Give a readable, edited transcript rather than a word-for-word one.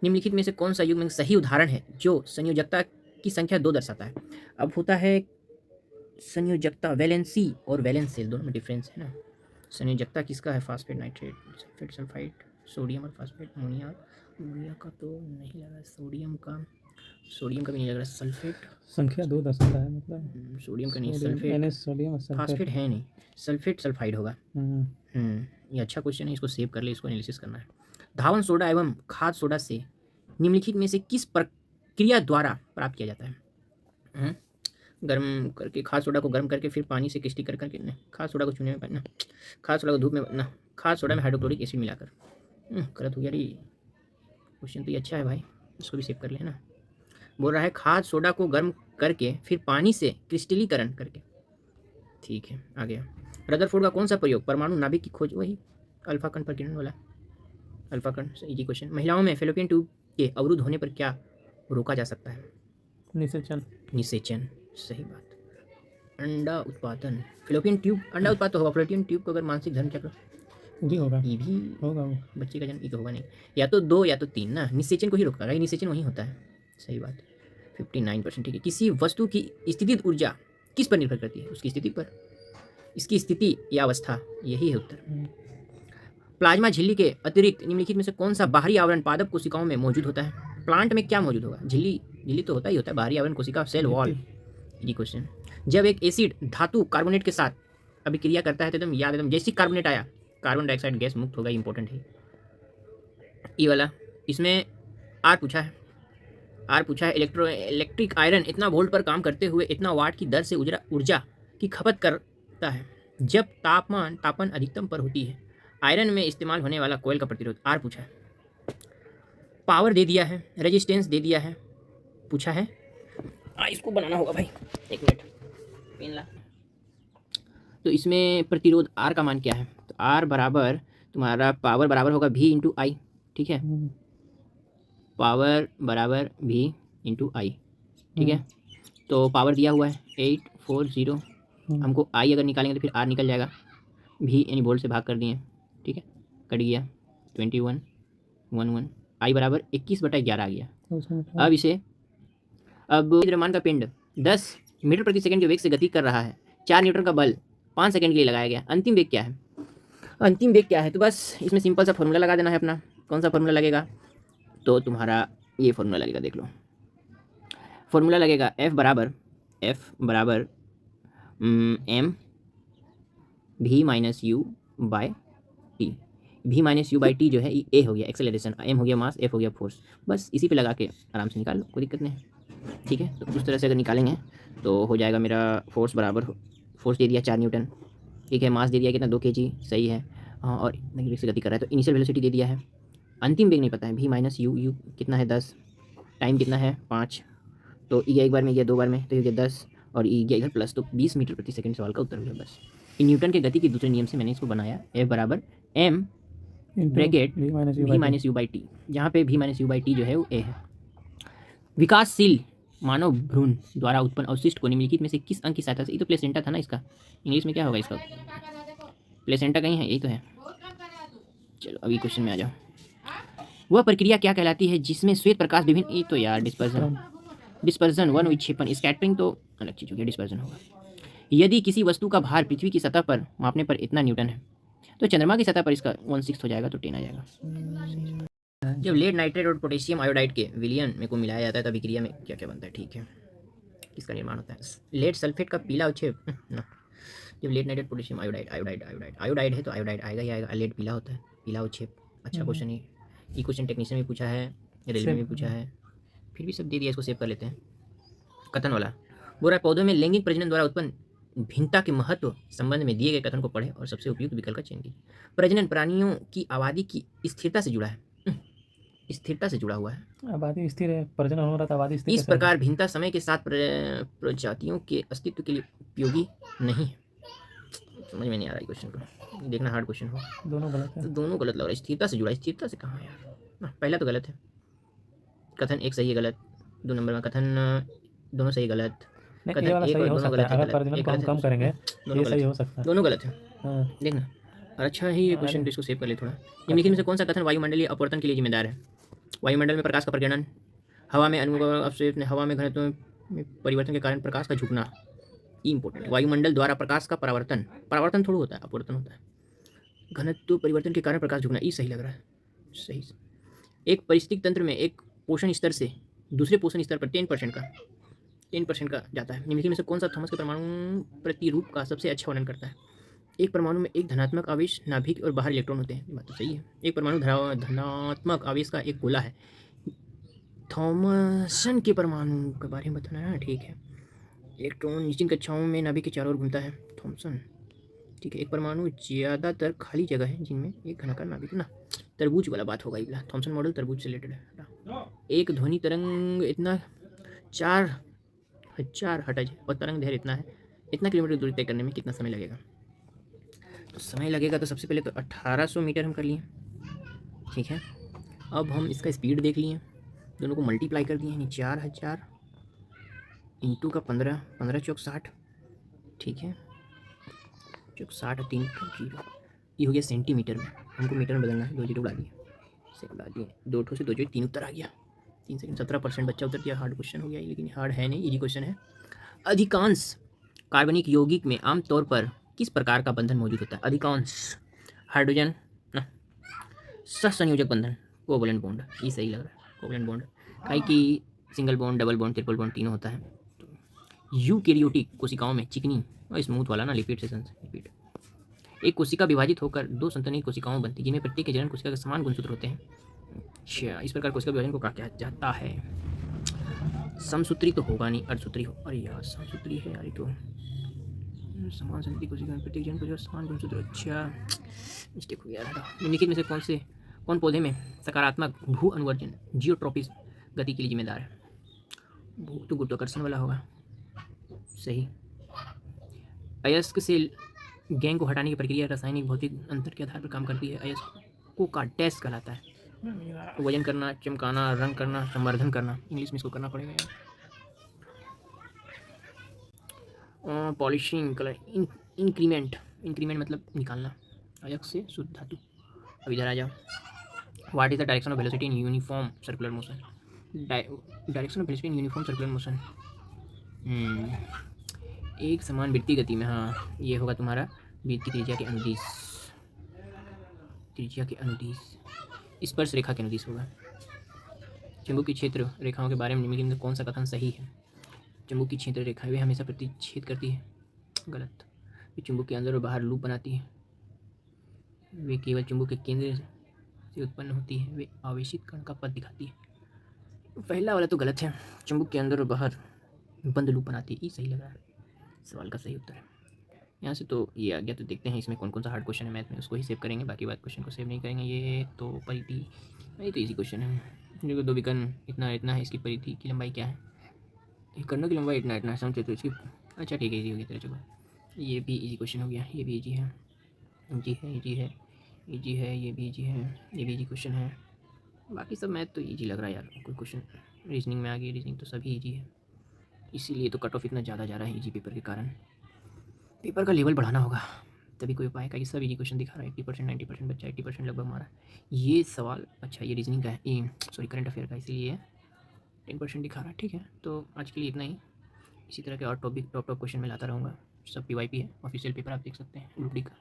निम्नलिखित में से कौन सा युग्म सही उदाहरण है जो संयोजकता की संख्या 2 दर्शाता है? अब होता है संयोजकता, वैलेंसी और वैलेंस सेल दोनों में डिफरेंस है ना। संयोजकता किसका है? Phosphate, nitrate, sulphate, sulphide, sodium और फास्फेट, अमोनिया। अमोनिया का तो नहीं लग रहा, सोडियम का भी नहीं लग रहा, सल्फेट संख्या 2 दर्शाता है मतलब सोडियम का नहीं, सोडियम सल्फेट, सोडियम और सल्फेट फास्फेट है नहीं, सल्फेट सल्फाइड होगा। हम्म ये अच्छा क्वेश्चन है, इसको सेव कर ले, इसको एनालिसिस करना है। धावन सोडा एवं खाद सोडा से निम्नलिखित में से किस प्रक्रिया द्वारा प्राप्त किया जाता है? गर्म करके, खाद सोडा को गर्म करके फिर पानी से क्रिस्टल कर करके ना, खाद सोडा को चूने में ना, खाद सोडा को धूप में ना, खाद सोडा में हाइड्रोक्लोरिक एसिड मिलाकर। गलत हो गया रे, क्वेश्चन तो ये अच्छा है भाई, इसको भी सेव कर ले है ना। बोल रहा है खाद सोडा को गर्म करके फिर पानी से क्रिस्टलीकरण करके। ठीक है, आ गया। रदरफोर्ड का कौन सा प्रयोग परमाणु नाभिक की खोज, वही अल्फा कण प्रकीर्णन वाला, अल्फा कण से इजी क्वेश्चन। महिलाओं में फेलोपियन ट्यूब के अवरुद्ध होने पर क्या रोका जा सकता है? निषेचन निषेचन, सही बात। अंडा उत्पादन, फेलोपियन ट्यूब, अंडा उत्पादन तो होगा, फेलोपियन ट्यूब को अगर मानसिक धर्म चक्र, भी होगा ये भी होगा वो बच्चे का जन्म, ये तो होगा नहीं, या तो 2 या तो 3 ना, निषेचन को ही रोका, निषेचन वही होता है, सही बात। 59%, ठीक है। किसी वस्तु की स्थितिज ऊर्जा किस पर निर्भर करती है? उसकी स्थिति पर, इसकी स्थिति या अवस्था, यही है उत्तर। प्लाज्मा झिल्ली के अतिरिक्त निम्नलिखित में से कौन सा बाहरी आवरण पादप कोशिकाओं में मौजूद होता है? प्लांट में क्या मौजूद होगा? झिल्ली तो होता ही होता है, बाहरी आवरण कोशिका, सेल वॉल, ये क्वेश्चन। जब एक एसिड धातु कार्बोनेट के साथ अभिक्रिया करता है तो एकदम याद, एकदम जैसे कार्बोनेट आया कार्बन डाइऑक्साइड गैस मुक्त होगा, इंपॉर्टेंट है ये वाला। इसमें आर पूछा है इलेक्ट्रिक आयरन इतना वोल्ट पर काम करते हुए इतना वाट की दर से ऊर्जा की खपत करता है जब तापमान अधिकतम पर होती है। आयरन में इस्तेमाल होने वाला कोयल का प्रतिरोध, आर पूछा है। पावर दे दिया है, रेजिस्टेंस दे दिया है, पूछा है। इसको बनाना होगा भाई, एक मिनट पेन ला। तो इसमें प्रतिरोध आर का मान क्या है? तो आर बराबर तुम्हारा पावर बराबर होगा V इंटू आई, ठीक है, पावर बराबर V इंटू आई, ठीक है। तो पावर दिया हुआ है 840, हमको आई अगर निकालेंगे तो फिर आर निकल जाएगा, V यानी वोल्ट से भाग कर दिए, ठीक है, कट गया 2111, आई बराबर 21/11 आ गया। अब इसे, अब द्रव्यमान का पिंड 10 मीटर प्रति सेकंड के वेग से गति कर रहा है, 4 न्यूटन का बल 5 सेकंड के लिए लगाया गया, अंतिम वेग क्या है? अंतिम वेग क्या है? तो बस इसमें सिंपल सा फॉर्मूला लगा देना है अपना। कौन सा फॉर्मूला लगेगा? तो तुम्हारा ये फॉर्मूला लगेगा, देख लो, फॉर्मूला लगेगा F बराबर m v minus u by t. v minus u by t जो है ए हो गया एक्सेलरेशन, m हो गया मास, f हो गया फोर्स। बस इसी पे लगा के आराम से निकाल लो, कोई दिक्कत नहीं, ठीक है। तो उस तरह से अगर निकालेंगे तो हो जाएगा मेरा फोर्स बराबर, फोर्स दे दिया 4 न्यूटन, ठीक है, मास दे दिया कितना 2 kg, सही है, हाँ, और वेग से गति कर रहा है। तो इनिशियल वेलोसिटी दे दिया है, अंतिम वेग नहीं पता है, v माइनस यू कितना है 10, टाइम कितना है 5, तो ई गया एक बार में, गया 2 बार में, तो ये गया 10 और ई गया इधर प्लस, तो 20 मीटर प्रति सेकंड सवाल का उत्तर हुआ। बस न्यूटन के गति के दूसरे नियम से मैंने इसको बनाया, F बराबर m bracket v minus u by T, जहाँ पे v minus u by t जो है वो a है। विकासशील मानव भ्रूण द्वारा उत्पन्न अवशिष्ट को निम्नलिखित में से किस अंग की सहायता से, ये तो प्लेसेंटा था ना, इसका इंग्लिश में क्या होगा इसका? प्लेसेंटा कहीं है, यही तो है। चलो अभी क्वेश्चन में आ जाओ। वह प्रक्रिया क्या कहलाती है जिसमें श्वेत प्रकाश विभिन्न, ये तो यार डिस्पर्जन, वन विक्षेपण, स्कैटरिंग तो अलग चीज़ हो गया, डिस्पर्जन होगा। यदि किसी वस्तु का भार पृथ्वी की सतह पर मापने पर इतना न्यूटन है तो चंद्रमा की सतह पर इसका 1/6 हो जाएगा, तो 10 आ जाएगा। जब लेड नाइट्रेट और पोटेशियम आयोडाइड के विलयन में को मिलाया जाता है तो अभिक्रिया में क्या क्या बनता है? ठीक है, किसका निर्माण होता है? लेड सल्फेट का पीला अवक्षेप ना। जब लेड नाइट्रेट पोटेशियम आयोडाइड है तो आयोडाइड आएगा ही आएगा, लेड पीला होता है, पीला अवक्षेप। अच्छा क्वेश्चन है ये, क्वेश्चन टेक्नीशियन में पूछा है, रेलवे में पूछा है, फिर भी सब दे दिया, इसको सेव कर लेते हैं। कथन वाला बोल रहा है पौधों में लैंगिक प्रजनन द्वारा उत्पन्न भिन्नता के महत्व संबंध में दिए गए कथन को पढ़ें और सबसे उपयुक्त विकल्प का चयन कीजिए। प्रजनन प्राणियों की आबादी की स्थिरता से जुड़ा है, स्थिरता से जुड़ा हुआ है, आबादी स्थिर है, प्रजनन हो रहा था, आबादी स्थिर। इस प्रकार भिन्नता समय के साथ प्रजातियों के अस्तित्व के लिए उपयोगी नहीं है। समझ में नहीं आ रहा है क्वेश्चन को, देखना हार्ड क्वेश्चन हो। दोनों गलत है, तो दोनों गलत लग रहा है, स्थिरता से जुड़ा है, स्थिरता से कहाँ है यार? पहला तो गलत है, कथन एक सही है गलत, 2 नंबर में कथन दोनों सही गलत, कथन एक और दोनों गलत है, अगर प्रजनन को हम कम करेंगे ये सही हो सकता है, दोनों गलत है, देखना। और अच्छा है ये क्वेश्चन, इसको सेव कर ले थोड़ा। निम्नलिखित में से कौन सा कथन वायुमंडलीय अपवर्तन के लिए जिम्मेदार है? वायुमंडल में प्रकाश का प्रकीर्णन, हवा में अणु का अवशेष, हवा में घनत्व में परिवर्तन के कारण प्रकाश का झुकना, इंपॉर्टेंट। वायुमंडल द्वारा प्रकाश का परावर्तन, परावर्तन थोड़ा होता है, अपवर्तन होता है। घनत्व परिवर्तन के कारण प्रकाश झुकना, ये सही लग रहा है, सही। एक परिस्थितिक तंत्र में एक पोषण स्तर से दूसरे पोषण स्तर पर 10% का जाता है। निम्नलिखित में से कौन सा थॉमस के परमाणु प्रतिरूप का सबसे अच्छा वर्णन करता है? एक परमाणु में एक धनात्मक आवेश, नाभिक और बाहर इलेक्ट्रॉन होते हैं, ये बात तो सही है। एक परमाणु धनात्मक आवेश का एक गोला है। थॉमसन के परमाणु के बारे में बताना है, ठीक है। इलेक्ट्रॉन निश्चित कक्षाओं में नाभिक के चारों ओर घूमता है, थॉमसन, ठीक है। एक परमाणु ज़्यादातर खाली जगह है जिनमें एक घनाकार नाभिक ना, तरबूज वाला बात होगा ये, थॉमसन मॉडल तरबूज से रिलेटेड है। एक ध्वनि तरंग इतना 4000 हर्ट्ज और तरंग दैर्घ्य इतना है, इतना किलोमीटर दूरी तय करने में कितना समय लगेगा? तो समय लगेगा तो सबसे पहले तो 1800 मीटर हम कर लिए, ठीक है। अब हम इसका स्पीड देख लिए, दोनों को मल्टीप्लाई कर दिए, यानी 4000 इंटू का 15, 15 चौक 60, ठीक है, चौक 60 3 जीरो, ये हो गया सेंटीमीटर में। हमको मीटर में बदलना है, 2 जीरो उड़ा दिए, सेकंड उड़ा दिए, 2 ठो से 2 जीरो 3 उत्तर आ गया, 3 सेकंड 17% बच्चा उत्तर दिया। हार्ड क्वेश्चन हो गया, लेकिन हार्ड है नहीं, इजी क्वेश्चन है। अधिकांश कार्बनिक यौगिक में आमतौर पर किस प्रकार का बंधन मौजूद होता है? अधिकांश हाइड्रोजन ना, सहसंयोजक बंधन, कोवलेंट बॉन्ड, ये सही लग रहा है, कोवलेंट बॉन्ड। काई की single bond, double bond, triple bond तीनों होता है। यूकेरियोटिक कोशिकाओं में चिकनी और स्मूथ वाला ना लिपिड सेशन, लिपिड। एक कोशिका विभाजित होकर 2 संतनित कोशिकाओं बनती है जिनमें प्रत्येक के जनन कोशिका के समान गुणसूत्र होते हैं। अच्छा, इस प्रकार कोशिका विभाजन को कहा जाता है? समसूत्री तो होगा नहीं, अर्धसूत्री हो, अरे यार समसूत्री है यार, ये तो समान संतति कोशिका में प्रत्येक जनन कोशिका समान गुणसूत्र, अच्छा मिस्टेक हो गया यार। निम्नलिखित में से कौन पौधे में सकारात्मक भू अनुवर्जन, जियोट्रोपिस गति के लिए जिम्मेदार है? भू तो गुरुत्वाकर्षण वाला होगा, सही। अयस्क से गैंग को हटाने की प्रक्रिया रासायनिक भौतिक अंतर के आधार पर काम करती है। अयस्कों का डैश कहलाता है? तो वजन करना, चमकाना, रंग करना, संवर्धन करना, इंग्लिश में इसको करना पड़ेगा यार। पॉलिशिंग, कलर, इंक्रीमेंट, इंक्रीमेंट मतलब निकालना, अयस्क से शुद्ध धातु। अब इधर आ जाओ, what is the direction of velocity in uniform circular motion? Direction of velocity in uniform circular motion, एक समान वृत्तीय गति में, हाँ ये होगा तुम्हारा वृत्तीय त्रिज्या के अनुदिश, त्रिज्या के अनुदिश, स्पर्श रेखा के अनुदिश होगा। चुंबकीय क्षेत्र रेखाओं के बारे में निम्नलिखित में कौन सा कथन सही है? चुंबकीय क्षेत्र रेखाएं वे हमेशा प्रतिच्छेद करती है, गलत। वे चुंबक के अंदर और बाहर लूप बनाती है, वे केवल चुंबक के केंद्र से उत्पन्न होती है, वे आवेशित कण का पथ दिखाती है। पहला वाला तो गलत है, चुंबक के अंदर और बाहर बंद लूप बनाती है, ये सही लग रहा है, सवाल का सही उत्तर है। यहाँ से तो ये आ गया, तो देखते हैं इसमें कौन कौन सा हार्ड क्वेश्चन है मैथ में, उसको ही सेव करेंगे, बाकी बात क्वेश्चन को सेव नहीं करेंगे। ये तो परिधि, ये तो इजी क्वेश्चन है। देखो 2 विकर्ण इतना इतना है, इसकी परिधि की लंबाई क्या है? कर्णों की लंबाई इतना इतना है, समझते तो इसकी, अच्छा ठीक है, इजी हो गया तेरा। चलो ये भी इजी क्वेश्चन हो गया, ये भी इजी है, इजी है, इजी है, इजी है, ये भी इजी है, ये भी इजी क्वेश्चन है। बाकी सब मैथ तो इजी लग रहा है यार, कोई क्वेश्चन रीजनिंग में आ गई, रीजनिंग तो सभी इजी है, इसीलिए तो कट ऑफ इतना ज़्यादा जा रहा है इजी पेपर के कारण। पेपर का लेवल बढ़ाना होगा, तभी कोई उपाय का। ये सब इजी क्वेश्चन दिखा रहा है, 80% 90% बच्चा 80% लगभग मारा ये सवाल। अच्छा ये रीजनिंग का है, ये सॉरी करंट अफेयर का, इसीलिए 10% दिखा रहा है, ठीक है। तो आज के लिए इतना ही, इसी तरह के और टॉप क्वेश्चन में लाता रहूँगा। सब PYP है, ऑफिशियल पेपर आप देख सकते हैं, ग्रुप डी का।